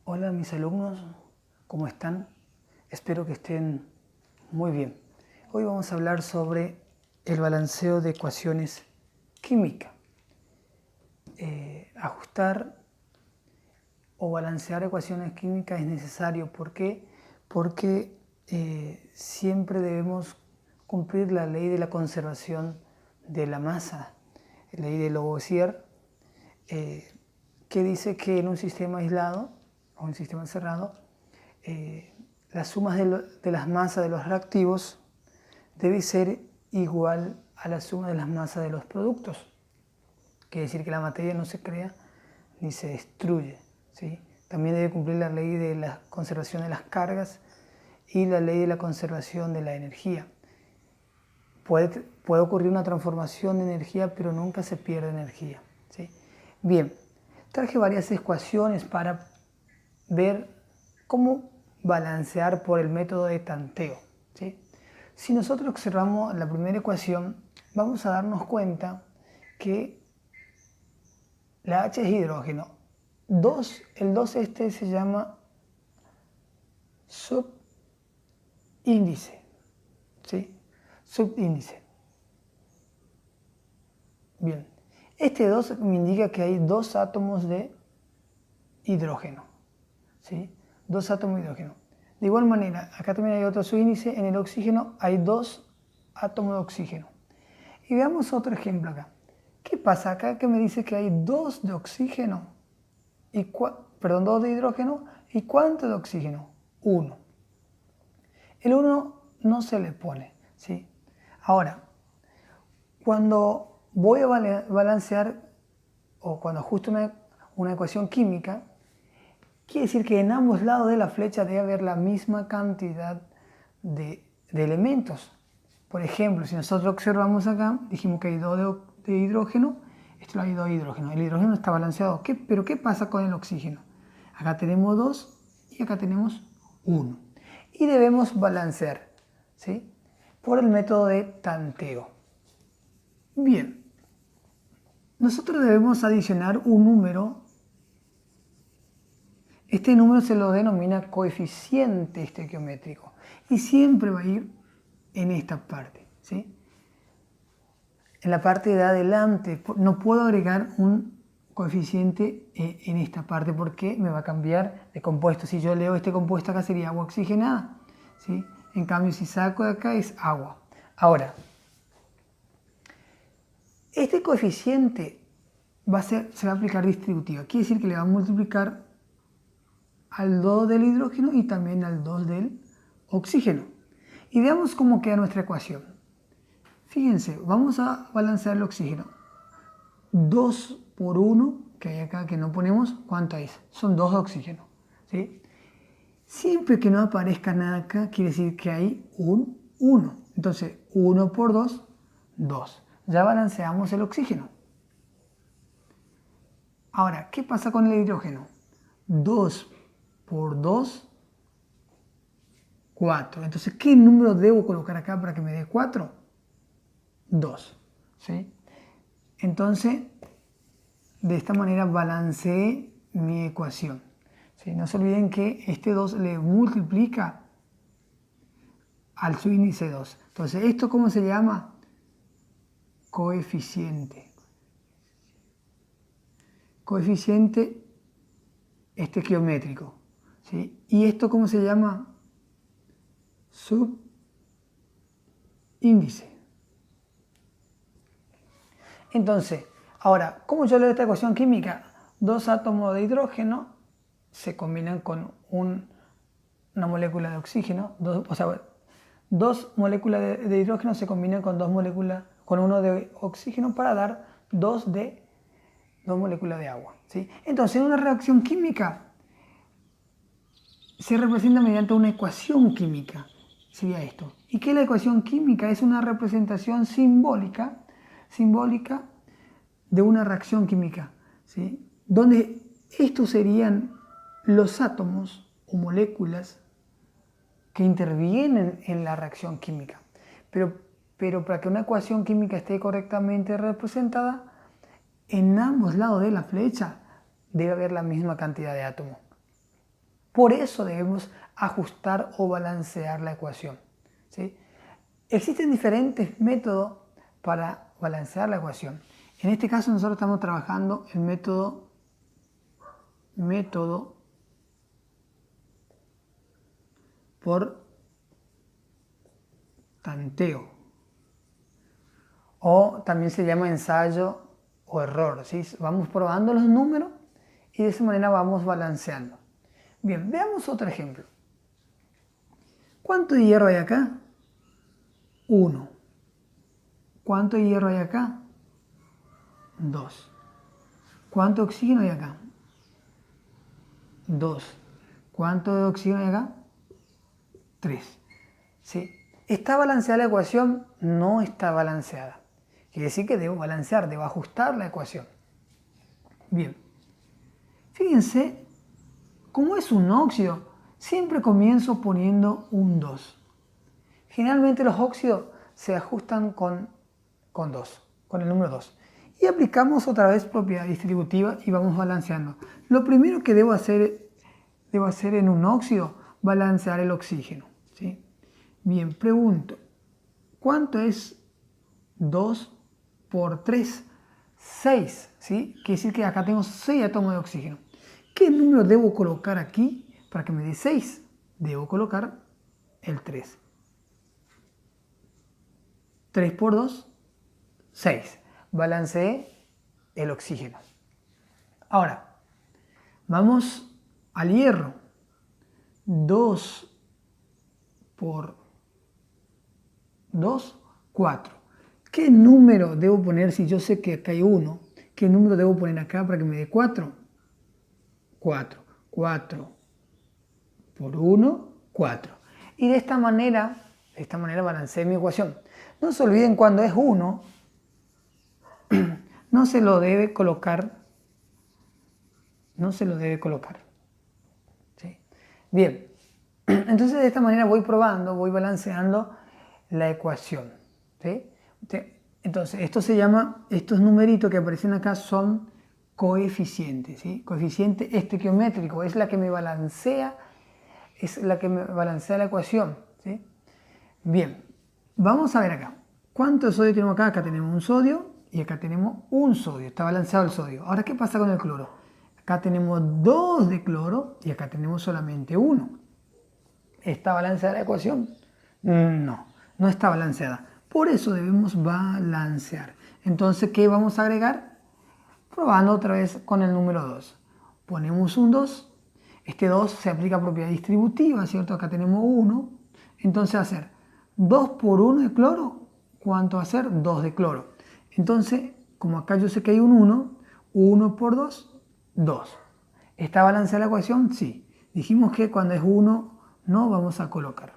Hola mis alumnos, ¿cómo están? Espero que estén muy bien. Hoy vamos a hablar sobre el balanceo de ecuaciones químicas. Ajustar o balancear ecuaciones químicas es necesario. ¿Por qué? Porque siempre debemos cumplir la ley de la conservación de la masa, la ley de Lavoisier, que dice que en un sistema aislado o un sistema cerrado, las sumas de las masas de los reactivos debe ser igual a la suma de las masas de los productos. Quiere decir que la materia no se crea ni se destruye, ¿sí? También debe cumplir la ley de la conservación de las cargas y la ley de la conservación de la energía. Puede ocurrir una transformación de energía, pero nunca se pierde energía, ¿sí? Bien, traje varias ecuaciones para ver cómo balancear por el método de tanteo, ¿sí? Si nosotros observamos la primera ecuación, vamos a darnos cuenta que la H es hidrógeno. El 2 este se llama subíndice, ¿sí? Subíndice. Bien, este 2 me indica que hay dos átomos de hidrógeno, ¿sí? Dos átomos de hidrógeno. De igual manera, acá también hay otro subíndice, en el oxígeno hay dos átomos de oxígeno. Y veamos otro ejemplo acá. ¿Qué pasa acá que me dice que hay dos de oxígeno? Dos de hidrógeno. ¿Y cuánto de oxígeno? 1. El 1 no se le pone, ¿sí? Ahora, cuando voy a balancear o cuando ajusto una ecuación química, quiere decir que en ambos lados de la flecha debe haber la misma cantidad de elementos. Por ejemplo, si nosotros observamos acá, dijimos que hay 2 de hidrógeno, esto hay 2 de hidrógeno. El hidrógeno está balanceado. ¿Pero qué pasa con el oxígeno? Acá tenemos 2 y acá tenemos 1. Y debemos balancear, ¿sí? Por el método de tanteo. Bien, nosotros debemos adicionar un número. Este número se lo denomina coeficiente estequiométrico y siempre va a ir en esta parte, ¿sí? En la parte de adelante no puedo agregar un coeficiente en esta parte porque me va a cambiar de compuesto. Si yo leo este compuesto acá sería agua oxigenada, ¿sí? En cambio si saco de acá es agua. Ahora, este coeficiente se va a aplicar distributiva. Quiere decir que le va a multiplicar al 2 del hidrógeno y también al 2 del oxígeno. Y veamos cómo queda nuestra ecuación. Fíjense, vamos a balancear el oxígeno. 2 por 1, que hay acá que no ponemos, ¿cuánto es? Son 2 de oxígeno, ¿sí? Siempre que no aparezca nada acá, quiere decir que hay un 1. Entonces, 1 por 2, 2. Ya balanceamos el oxígeno. Ahora, ¿qué pasa con el hidrógeno? 2 por 2, 4. Entonces, ¿qué número debo colocar acá para que me dé 4? 2. ¿Sí? Entonces, de esta manera balanceé mi ecuación. ¿Sí? No se olviden que este 2 le multiplica al subíndice 2. Entonces, ¿esto cómo se llama? Coeficiente. Coeficiente estequiométrico. ¿Sí? ¿Y esto cómo se llama? Subíndice. Entonces, ahora, ¿cómo yo leo esta ecuación química? Dos átomos de hidrógeno se combinan con una molécula de oxígeno, dos moléculas de hidrógeno se combinan con con uno de oxígeno para dar dos moléculas de agua, ¿sí? Entonces, una reacción química se representa mediante una ecuación química, sería esto. ¿Y qué es la ecuación química? Es una representación simbólica de una reacción química, ¿sí? Donde estos serían los átomos o moléculas que intervienen en la reacción química. Pero para que una ecuación química esté correctamente representada, en ambos lados de la flecha debe haber la misma cantidad de átomos. Por eso debemos ajustar o balancear la ecuación, ¿sí? Existen diferentes métodos para balancear la ecuación. En este caso nosotros estamos trabajando el método por tanteo, o también se llama ensayo o error, ¿sí? Vamos probando los números y de esa manera vamos balanceando. Bien, veamos otro ejemplo. ¿Cuánto hierro hay acá? 1. ¿Cuánto hierro hay acá? 2. ¿Cuánto oxígeno hay acá? 2. ¿Cuánto oxígeno hay acá? 3. ¿Sí? ¿Está balanceada la ecuación? No está balanceada. Quiere decir que debo balancear, debo ajustar la ecuación. Bien. Fíjense, como es un óxido, siempre comienzo poniendo un 2. Generalmente los óxidos se ajustan con 2, con el número 2. Y aplicamos otra vez propiedad distributiva y vamos balanceando. Lo primero que debo hacer en un óxido, balancear el oxígeno, ¿sí? Bien, pregunto, ¿cuánto es 2 por 3? 6, ¿sí? Quiere decir que acá tengo 6 átomos de oxígeno. ¿Qué número debo colocar aquí para que me dé 6? Debo colocar el 3. 3 por 2, 6. Balanceé el oxígeno. Ahora, vamos al hierro. 2 por 2, 4. ¿Qué número debo poner si yo sé que acá hay 1? ¿Qué número debo poner acá para que me dé 4? 4. 4 por 1, 4. Y de esta manera balanceé mi ecuación. No se olviden, cuando es 1, no se lo debe colocar. ¿Sí? Bien, entonces de esta manera voy probando, voy balanceando la ecuación. ¿Sí? Entonces, estos numeritos que aparecen acá son coeficientes, ¿sí? Coeficiente estequiométrico, es la que me balancea la ecuación, ¿sí? Bien, vamos a ver acá. ¿Cuánto sodio tenemos acá? Acá tenemos un sodio y acá tenemos un sodio, está balanceado el sodio. Ahora, ¿qué pasa con el cloro? Acá tenemos 2 de cloro y acá tenemos solamente 1. ¿Está balanceada la ecuación? No, no está balanceada. Por eso debemos balancear. Entonces, ¿qué vamos a agregar? Probando otra vez con el número 2. Ponemos un 2. Este 2 se aplica a propiedad distributiva, ¿cierto? Acá tenemos 1. Entonces va a ser 2 por 1 de cloro. ¿Cuánto va a ser? 2 de cloro. Entonces, como acá yo sé que hay un 1, 1 por 2, 2. ¿Está balanceada la ecuación? Sí. Dijimos que cuando es 1 no vamos a colocar.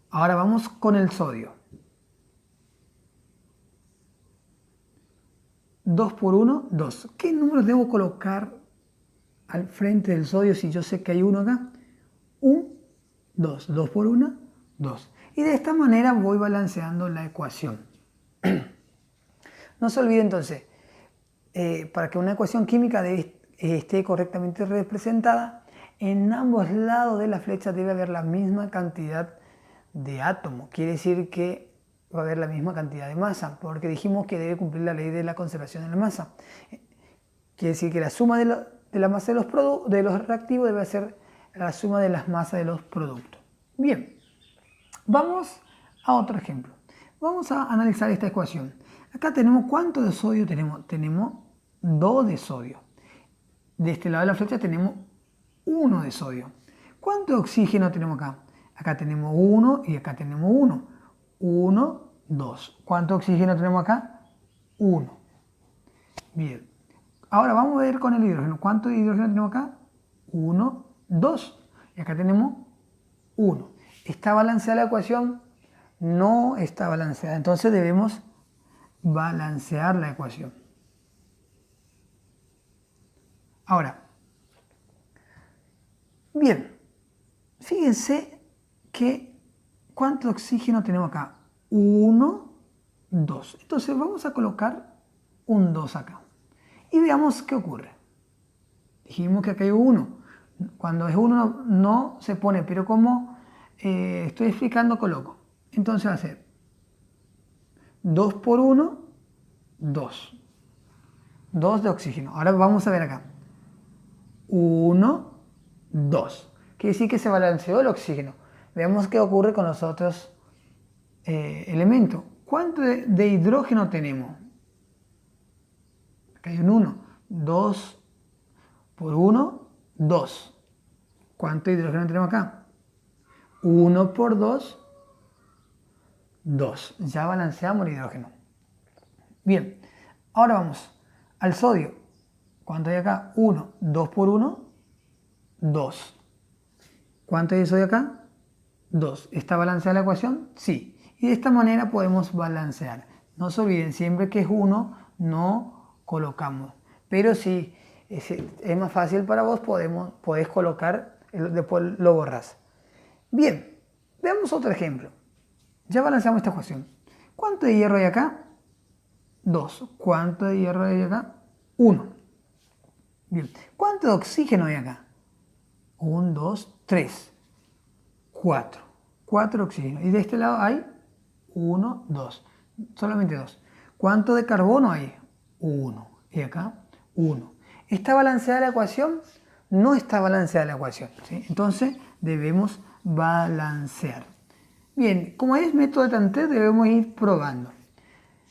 Ahora vamos con el sodio. 2 por 1, 2. ¿Qué número debo colocar al frente del sodio si yo sé que hay 1 acá? 1, 2. 2 por 1, 2. Y de esta manera voy balanceando la ecuación. No se olvide entonces, para que una ecuación química esté correctamente representada, en ambos lados de la flecha debe haber la misma cantidad de átomos. Quiere decir que va a haber la misma cantidad de masa, porque dijimos que debe cumplir la ley de la conservación de la masa. Quiere decir que la suma de la masa de los reactivos debe ser la suma de las masas de los productos. Bien, vamos a otro ejemplo. Vamos a analizar esta ecuación. Acá tenemos, ¿cuánto de sodio tenemos? Tenemos 2 de sodio. De este lado de la flecha tenemos 1 de sodio. ¿Cuánto oxígeno tenemos acá? Acá tenemos 1 y acá tenemos 1. 1, 2. ¿Cuánto oxígeno tenemos acá? 1. Bien. Ahora vamos a ver con el hidrógeno. ¿Cuánto hidrógeno tenemos acá? 1, 2. Y acá tenemos 1. ¿Está balanceada la ecuación? No está balanceada. Entonces debemos balancear la ecuación. Ahora, bien, fíjense que ¿cuánto oxígeno tenemos acá? 1, 2. Entonces vamos a colocar un 2 acá. Y veamos qué ocurre. Dijimos que acá hay 1. Cuando es 1 no se pone, pero como estoy explicando, coloco. Entonces va a ser 2 por 1, 2. 2 de oxígeno. Ahora vamos a ver acá. 1, 2. Quiere decir que se balanceó el oxígeno. Veamos qué ocurre con los otros elementos. ¿Cuánto de hidrógeno tenemos? Acá hay un 1. 2 por 1, 2. ¿Cuánto de hidrógeno tenemos acá? 1 por 2, 2. Ya balanceamos el hidrógeno. Bien, ahora vamos al sodio. ¿Cuánto hay acá? 1. 2 por 1, 2. ¿Cuánto hay de sodio acá? 2. ¿Está balanceada la ecuación? Sí. Y de esta manera podemos balancear. No se olviden, siempre que es 1 no colocamos. Pero si es más fácil para vos, podés colocar, después lo borrás. Bien, veamos otro ejemplo. Ya balanceamos esta ecuación. ¿Cuánto de hierro hay acá? 2. ¿Cuánto de hierro hay acá? 1. Bien. ¿Cuánto de oxígeno hay acá? 1, 2, 3. 4. 4 oxígenos. Y de este lado hay 1, 2. Solamente 2. ¿Cuánto de carbono hay? 1. Y acá 1. ¿Está balanceada la ecuación? No está balanceada la ecuación, ¿sí? Entonces debemos balancear. Bien, como es método de tanteo, debemos ir probando.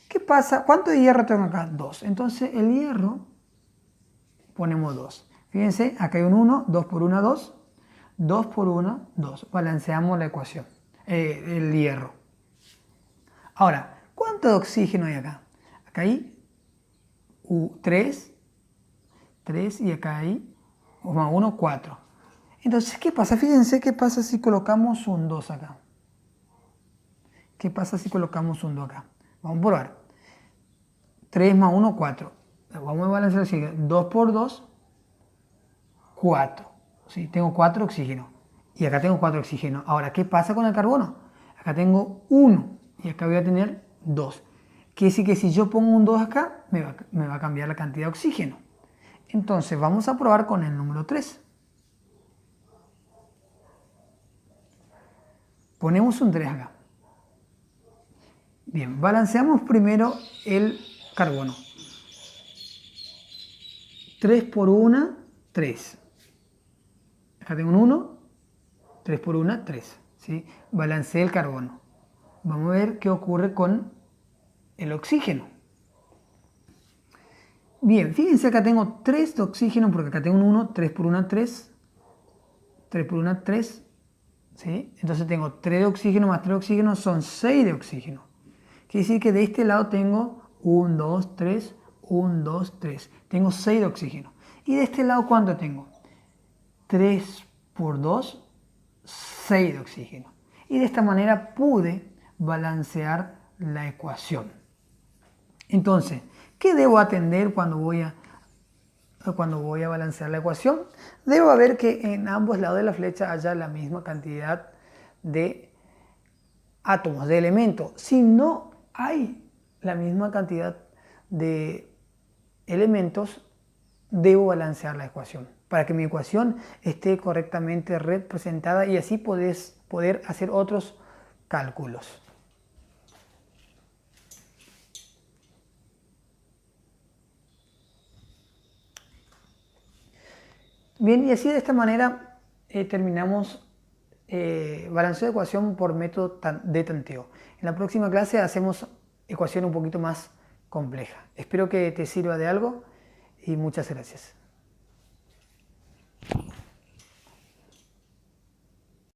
¿Qué pasa? ¿Cuánto de hierro tengo acá? 2. Entonces el hierro ponemos 2. Fíjense, acá hay un 1, 2 por 1, 2. 2 por 1, 2. Balanceamos la ecuación, el hierro. Ahora, ¿cuánto de oxígeno hay acá? Acá hay 3. 3 y acá hay 1, 4. Entonces, ¿qué pasa? Fíjense qué pasa si colocamos un 2 acá. ¿Qué pasa si colocamos un 2 acá? Vamos a probar. 3 más 1, 4. Vamos a balancear así. 2 por 2, 4. ¿Sí? Tengo 4 oxígenos. Y acá tengo 4 oxígenos. Ahora, ¿qué pasa con el carbono? Acá tengo 1 y acá voy a tener 2. Quiere decir que si yo pongo un 2 acá, me va a cambiar la cantidad de oxígeno. Entonces, vamos a probar con el número 3. Ponemos un 3 acá. Bien, balanceamos primero el carbono. 3 por 1, 3. Acá tengo un 1, 3 por 1, 3. ¿Sí? Balanceé el carbono. Vamos a ver qué ocurre con el oxígeno. Bien, fíjense, acá tengo 3 de oxígeno, porque acá tengo un 1, 3 por 1, 3. 3 por 1, 3. ¿Sí? Entonces tengo 3 de oxígeno más 3 de oxígeno, son 6 de oxígeno. Quiere decir que de este lado tengo 1, 2, 3, 1, 2, 3. Tengo 6 de oxígeno. Y de este lado, ¿cuánto tengo? 3 por 2, 6 de oxígeno. Y de esta manera pude balancear la ecuación. Entonces, ¿qué debo atender cuando voy a balancear la ecuación? Debo ver que en ambos lados de la flecha haya la misma cantidad de átomos, de elementos. Si no hay la misma cantidad de elementos, debo balancear la ecuación para que mi ecuación esté correctamente representada y así poder hacer otros cálculos. Bien, y así de esta manera terminamos balanceo de ecuación por método de tanteo. En la próxima clase hacemos ecuación un poquito más compleja. Espero que te sirva de algo y muchas gracias.